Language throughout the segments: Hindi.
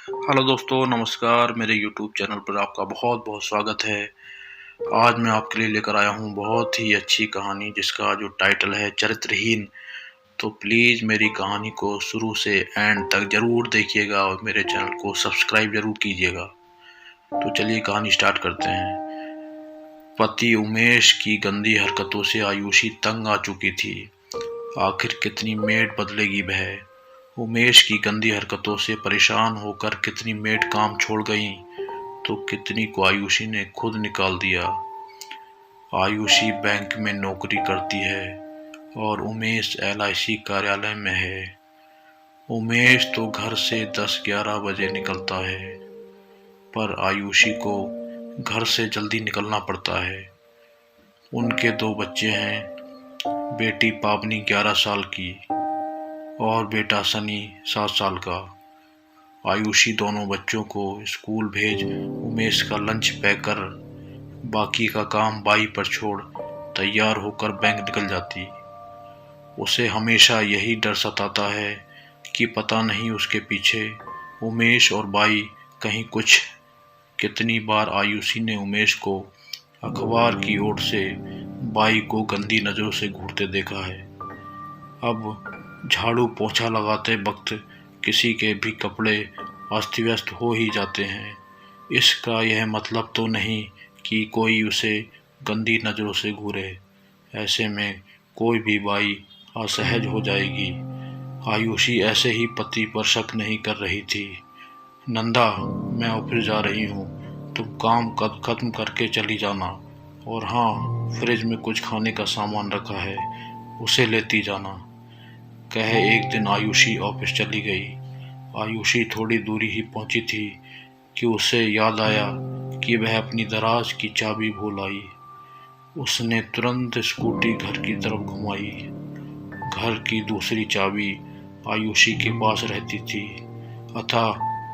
हेलो दोस्तों, नमस्कार। मेरे यूट्यूब चैनल पर आपका बहुत बहुत स्वागत है। आज मैं आपके लिए लेकर आया हूँ बहुत ही अच्छी कहानी जिसका जो टाइटल है चरित्रहीन। तो प्लीज़ मेरी कहानी को शुरू से एंड तक ज़रूर देखिएगा और मेरे चैनल को सब्सक्राइब ज़रूर कीजिएगा। तो चलिए कहानी स्टार्ट करते हैं। पति उमेश की गंदी हरकतों से आयुषी तंग आ चुकी थी। आखिर कितनी मेड बदलेगी वह। उमेश की गंदी हरकतों से परेशान होकर कितनी मेड काम छोड़ गईं, तो कितनी को आयुषी ने खुद निकाल दिया। आयुषी बैंक में नौकरी करती है और उमेश LIC कार्यालय में है। उमेश तो घर से 10-11 बजे निकलता है, पर आयुषी को घर से जल्दी निकलना पड़ता है। उनके 2 बच्चे हैं, बेटी पावनी 11 साल की और बेटा सनी 7 साल का। आयुषी दोनों बच्चों को स्कूल भेज उमेश का लंच पैक कर बाकी का काम बाई पर छोड़ तैयार होकर बैंक निकल जाती। उसे हमेशा यही डर सताता है कि पता नहीं उसके पीछे उमेश और बाई कहीं कुछ। कितनी बार आयुषी ने उमेश को अखबार की ओर से बाई को गंदी नज़रों से घूरते देखा है। अब झाड़ू पोछा लगाते वक्त किसी के भी कपड़े अस्त व्यस्त हो ही जाते हैं। इसका यह मतलब तो नहीं कि कोई उसे गंदी नज़रों से घूरे। ऐसे में कोई भी बाई असहज हो जाएगी। आयुषी ऐसे ही पति पर शक नहीं कर रही थी। नंदा, मैं ऑफिस जा रही हूँ, तुम काम खत्म करके चली जाना। और हाँ, फ्रिज में कुछ खाने का सामान रखा है, उसे लेती जाना। कहे एक दिन आयुषी ऑफिस चली गई। आयुषी थोड़ी दूरी ही पहुंची थी कि उसे याद आया कि वह अपनी दराज की चाबी भूल आई। उसने तुरंत स्कूटी घर की तरफ घुमाई। घर की दूसरी चाबी आयुषी के पास रहती थी, अतः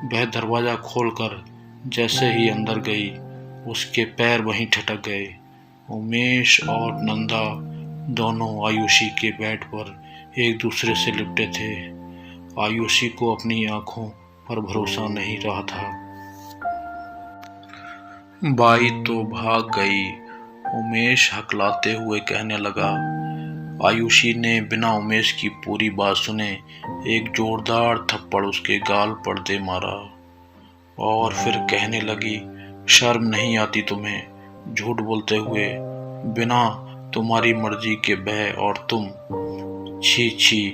वह दरवाज़ा खोलकर जैसे ही अंदर गई, उसके पैर वहीं ठटक गए। उमेश और नंदा दोनों आयुषी के बेड पर एक दूसरे से लिपटे थे। आयुषी को अपनी आंखों पर भरोसा नहीं रहा था। बाई तो भाग गई, उमेश हकलाते हुए कहने लगा। आयुषी ने बिना उमेश की पूरी बात सुने एक जोरदार थप्पड़ उसके गाल पर दे मारा और फिर कहने लगी, शर्म नहीं आती तुम्हें, झूठ बोलते हुए, बिना तुम्हारी मर्जी के बह और तुम। छी छी,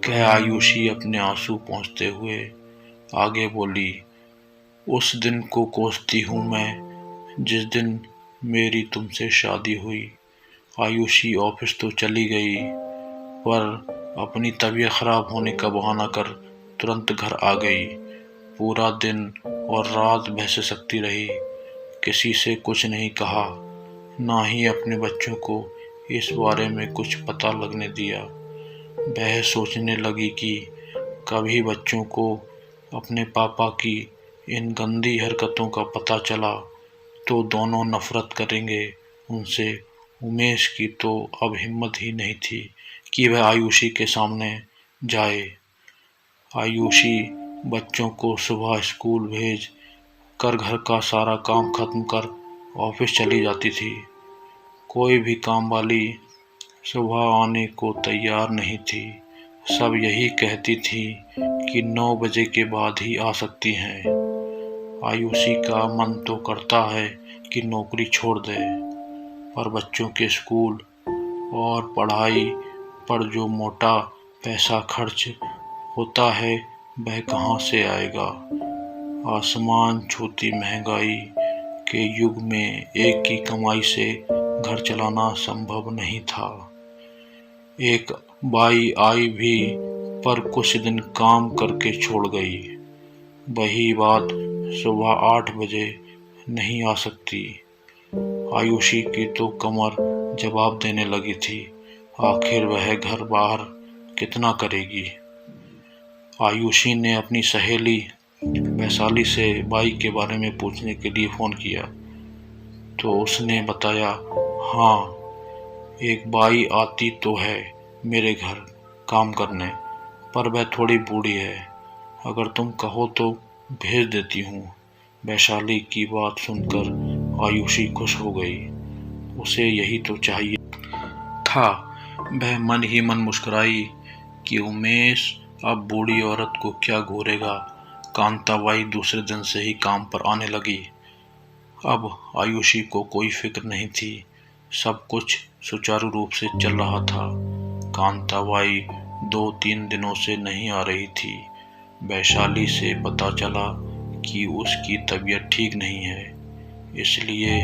कह आयुषी अपने आंसू पोंछते हुए आगे बोली। उस दिन को कोसती हूँ मैं जिस दिन मेरी तुमसे शादी हुई। आयुषी ऑफिस तो चली गई, पर अपनी तबीयत खराब होने का बहाना कर तुरंत घर आ गई। पूरा दिन और रात भैंसे सकती रही, किसी से कुछ नहीं कहा, ना ही अपने बच्चों को इस बारे में कुछ पता लगने दिया। वह सोचने लगी कि कभी बच्चों को अपने पापा की इन गंदी हरकतों का पता चला तो दोनों नफरत करेंगे उनसे। उमेश की तो अब हिम्मत ही नहीं थी कि वह आयुषी के सामने जाए। आयुषी बच्चों को सुबह स्कूल भेज कर घर का सारा काम खत्म कर ऑफिस चली जाती थी। कोई भी काम वाली सुबह आने को तैयार नहीं थी। सब यही कहती थी कि 9 बजे के बाद ही आ सकती हैं। आयुषी का मन तो करता है कि नौकरी छोड़ दे, पर बच्चों के स्कूल और पढ़ाई पर जो मोटा पैसा खर्च होता है वह कहाँ से आएगा। आसमान छूती महंगाई के युग में एक की कमाई से घर चलाना संभव नहीं था। एक बाई आई भी, पर कुछ दिन काम करके छोड़ गई। वही बात सुबह 8 बजे नहीं आ सकती। आयुषी की तो कमर जवाब देने लगी थी। आखिर वह घर बाहर कितना करेगी। आयुषी ने अपनी सहेली वैशाली से बाई के बारे में पूछने के लिए फ़ोन किया, तो उसने बताया, हाँ, एक बाई आती तो है मेरे घर काम करने, पर वह थोड़ी बूढ़ी है। अगर तुम कहो तो भेज देती हूँ। वैशाली की बात सुनकर आयुषी खुश हो गई। उसे यही तो चाहिए था। वह मन ही मन मुस्कुराई कि उमेश अब बूढ़ी औरत को क्या घूरेगा। कांताबाई दूसरे दिन से ही काम पर आने लगी। अब आयुषी को कोई फिक्र नहीं थी। सब कुछ सुचारू रूप से चल रहा था। कांताबाई 2-3 दिनों से नहीं आ रही थी। वैशाली से पता चला कि उसकी तबीयत ठीक नहीं है, इसलिए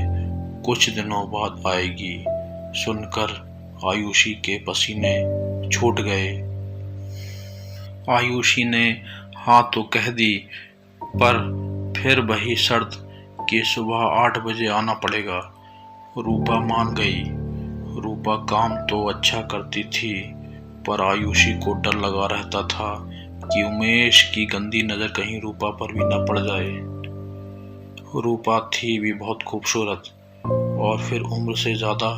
कुछ दिनों बाद आएगी। सुनकर आयुषी के पसीने छूट गए। आयुषी ने हाँ तो कह दी, पर फिर वही शर्त कि सुबह 8 बजे आना पड़ेगा। रूपा मान गई। रूपा काम तो अच्छा करती थी, पर आयुषी को डर लगा रहता था कि उमेश की गंदी नज़र कहीं रूपा पर भी न पड़ जाए। रूपा थी भी बहुत खूबसूरत, और फिर उम्र से ज़्यादा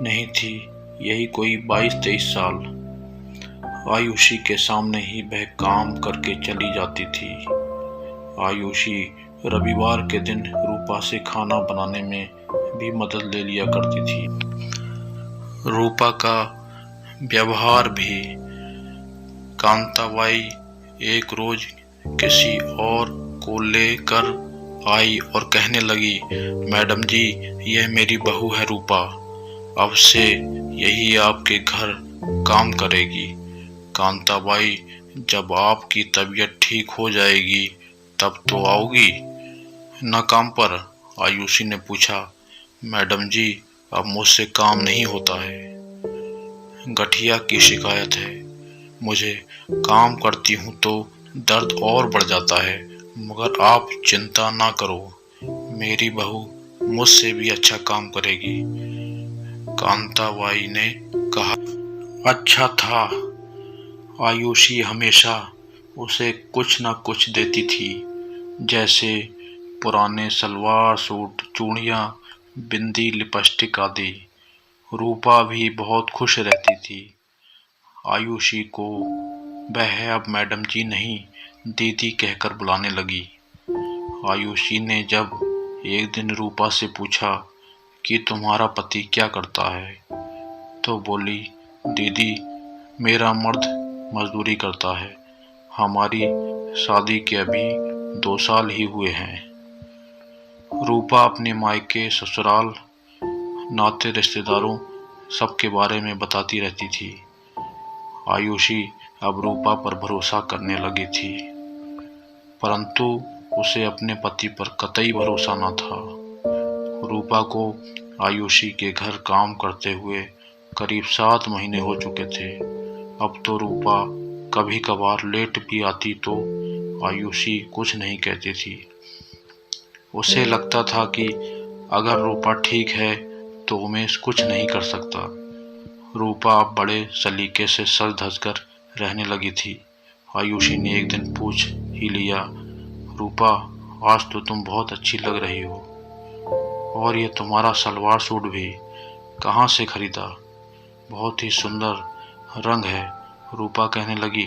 नहीं थी, यही कोई 22-23 साल। आयुषी के सामने ही वह काम करके चली जाती थी। आयुषी रविवार के दिन रूपा से खाना बनाने में भी मदद ले लिया करती थी। रूपा का व्यवहार भी। कांताबाई एक रोज किसी और को लेकर आई और कहने लगी, मैडम जी, यह मेरी बहू है रूपा। अब से यही आपके घर काम करेगी। कांताबाई, जब आपकी तबीयत ठीक हो जाएगी तब तो आओगी न काम पर? आयुषी ने पूछा। मैडम जी, अब मुझसे काम नहीं होता है। गठिया की शिकायत है। मुझे काम करती हूँ तो दर्द और बढ़ जाता है, मगर आप चिंता ना करो, मेरी बहू मुझसे भी अच्छा काम करेगी। कांताबाई ने कहा। अच्छा था, आयुषी हमेशा उसे कुछ न कुछ देती थी, जैसे पुराने सलवार सूट, चूड़ियाँ, बिंदी, लिपस्टिक आदि। रूपा भी बहुत खुश रहती थी। आयुषी को वह अब मैडम जी नहीं, दीदी कहकर बुलाने लगी। आयुषी ने जब एक दिन रूपा से पूछा कि तुम्हारा पति क्या करता है, तो बोली, दीदी, मेरा मर्द मजदूरी करता है। हमारी शादी के अभी 2 साल ही हुए हैं। रूपा अपने मायके, ससुराल, नाते रिश्तेदारों सबके बारे में बताती रहती थी। आयुषी अब रूपा पर भरोसा करने लगी थी, परंतु उसे अपने पति पर कतई भरोसा न था। रूपा को आयुषी के घर काम करते हुए करीब 7 महीने हो चुके थे। अब तो रूपा कभी कभार लेट भी आती तो आयुषी कुछ नहीं कहती थी। उसे लगता था कि अगर रूपा ठीक है तो उमेश कुछ नहीं कर सकता। रूपा अब बड़े सलीके से सज धज कर रहने लगी थी। आयुषी ने एक दिन पूछ ही लिया, रूपा, आज तो तुम बहुत अच्छी लग रही हो, और ये तुम्हारा सलवार सूट भी कहाँ से खरीदा? बहुत ही सुंदर रंग है। रूपा कहने लगी,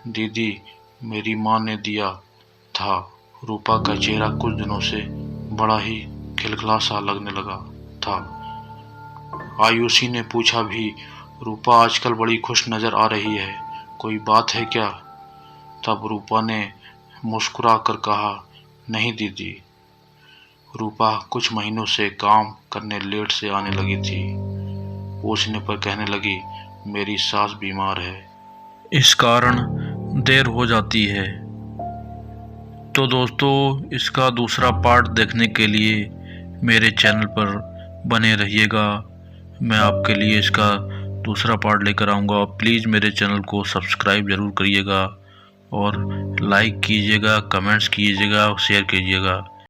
दीदी, मेरी माँ ने दिया था। रूपा का चेहरा कुछ दिनों से बड़ा ही खिलखिला सा लगने लगा था। आयुषी ने पूछा भी, रूपा आजकल बड़ी खुश नजर आ रही है, कोई बात है क्या? तब रूपा ने मुस्कुरा कर कहा, नहीं दीदी। रूपा कुछ महीनों से काम करने लेट से आने लगी थी। पूछने पर कहने लगी, मेरी सास बीमार है, इस कारण देर हो जाती है। तो दोस्तों, इसका दूसरा पार्ट देखने के लिए मेरे चैनल पर बने रहिएगा। मैं आपके लिए इसका दूसरा पार्ट लेकर आऊँगा। प्लीज़ मेरे चैनल को सब्सक्राइब ज़रूर करिएगा और लाइक कीजिएगा, कमेंट्स कीजिएगा, शेयर कीजिएगा।